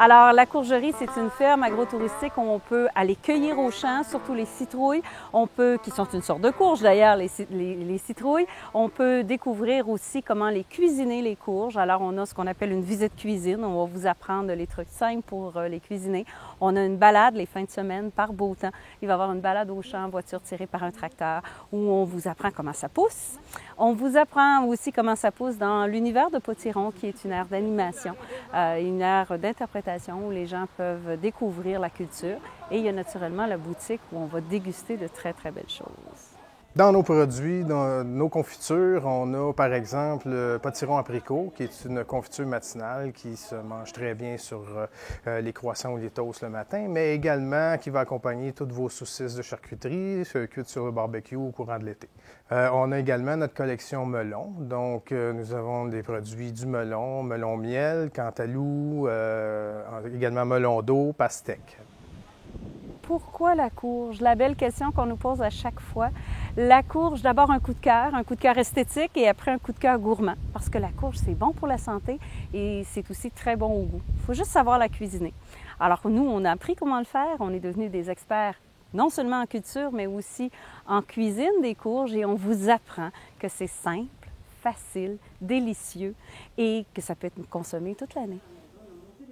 Alors, la Courgerie, c'est une ferme agro-touristique où on peut aller cueillir au champ, surtout les citrouilles, qui sont une sorte de courge d'ailleurs, les citrouilles. On peut découvrir aussi comment les cuisiner, les courges. Alors, on a ce qu'on appelle une visite cuisine. On va vous apprendre les trucs simples pour les cuisiner. On a une balade les fins de semaine par beau temps. Il va y avoir une balade au champ, voiture tirée par un tracteur, où on vous apprend comment ça pousse. On vous apprend aussi comment ça pousse dans l'univers de Potiron, qui est une aire d'animation, une aire d'interprétation où les gens peuvent découvrir la culture. Et il y a naturellement la boutique où on va déguster de très, très belles choses. Dans nos produits, dans nos confitures, on a par exemple le potiron apricot, qui est une confiture matinale qui se mange très bien sur les croissants ou les toasts le matin, mais également qui va accompagner toutes vos saucisses de charcuterie cuites sur le barbecue au courant de l'été. On a également notre collection melon, donc nous avons des produits du melon, melon miel, cantalou, également melon d'eau, pastèque. Pourquoi la courge? La belle question qu'on nous pose à chaque fois. La courge, d'abord un coup de cœur esthétique et après un coup de cœur gourmand. Parce que la courge, c'est bon pour la santé et c'est aussi très bon au goût. Il faut juste savoir la cuisiner. Alors nous, on a appris comment le faire. On est devenus des experts non seulement en culture, mais aussi en cuisine des courges et on vous apprend que c'est simple, facile, délicieux et que ça peut être consommé toute l'année.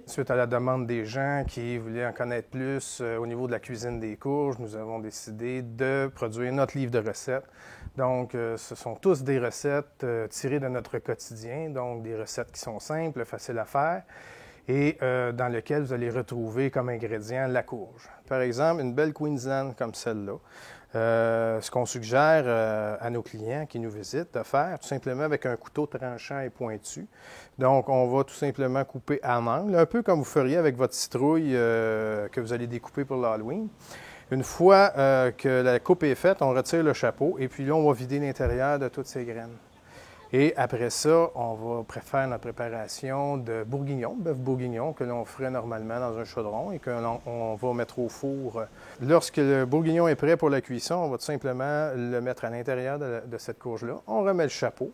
Suite à la demande des gens qui voulaient en connaître plus au niveau de la cuisine des courges, nous avons décidé de produire notre livre de recettes. Donc, ce sont tous des recettes tirées de notre quotidien, donc des recettes qui sont simples, faciles à faire et dans lesquelles vous allez retrouver comme ingrédient la courge. Par exemple, une belle Queensland comme celle-là. Ce qu'on suggère à nos clients qui nous visitent de faire, tout simplement avec un couteau tranchant et pointu. Donc, on va tout simplement couper à mangle, un peu comme vous feriez avec votre citrouille que vous allez découper pour l'Halloween. Une fois que la coupe est faite, on retire le chapeau et puis là, on va vider l'intérieur de toutes ces graines. Et après ça, on va faire notre préparation de bourguignon, bœuf bourguignon, que l'on ferait normalement dans un chaudron et qu'on va mettre au four. Lorsque le bourguignon est prêt pour la cuisson, on va tout simplement le mettre à l'intérieur de cette courge-là. On remet le chapeau.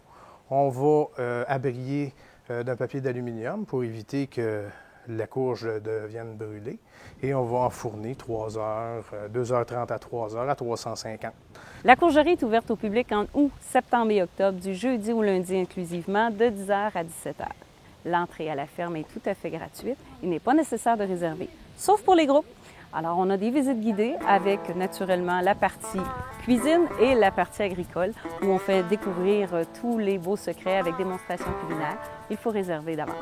On va abrier d'un papier d'aluminium pour éviter que la courge devienne brûlée. Et on va enfourner 3 heures, 2h30 à 3 heures à 350. La courgerie est ouverte au public en août, septembre et octobre, du jeudi au lundi inclusivement, de 10h à 17h. L'entrée à la ferme est tout à fait gratuite. Il n'est pas nécessaire de réserver, sauf pour les groupes. Alors, on a des visites guidées avec, naturellement, la partie cuisine et la partie agricole, où on fait découvrir tous les beaux secrets avec démonstration culinaire. Il faut réserver d'avance.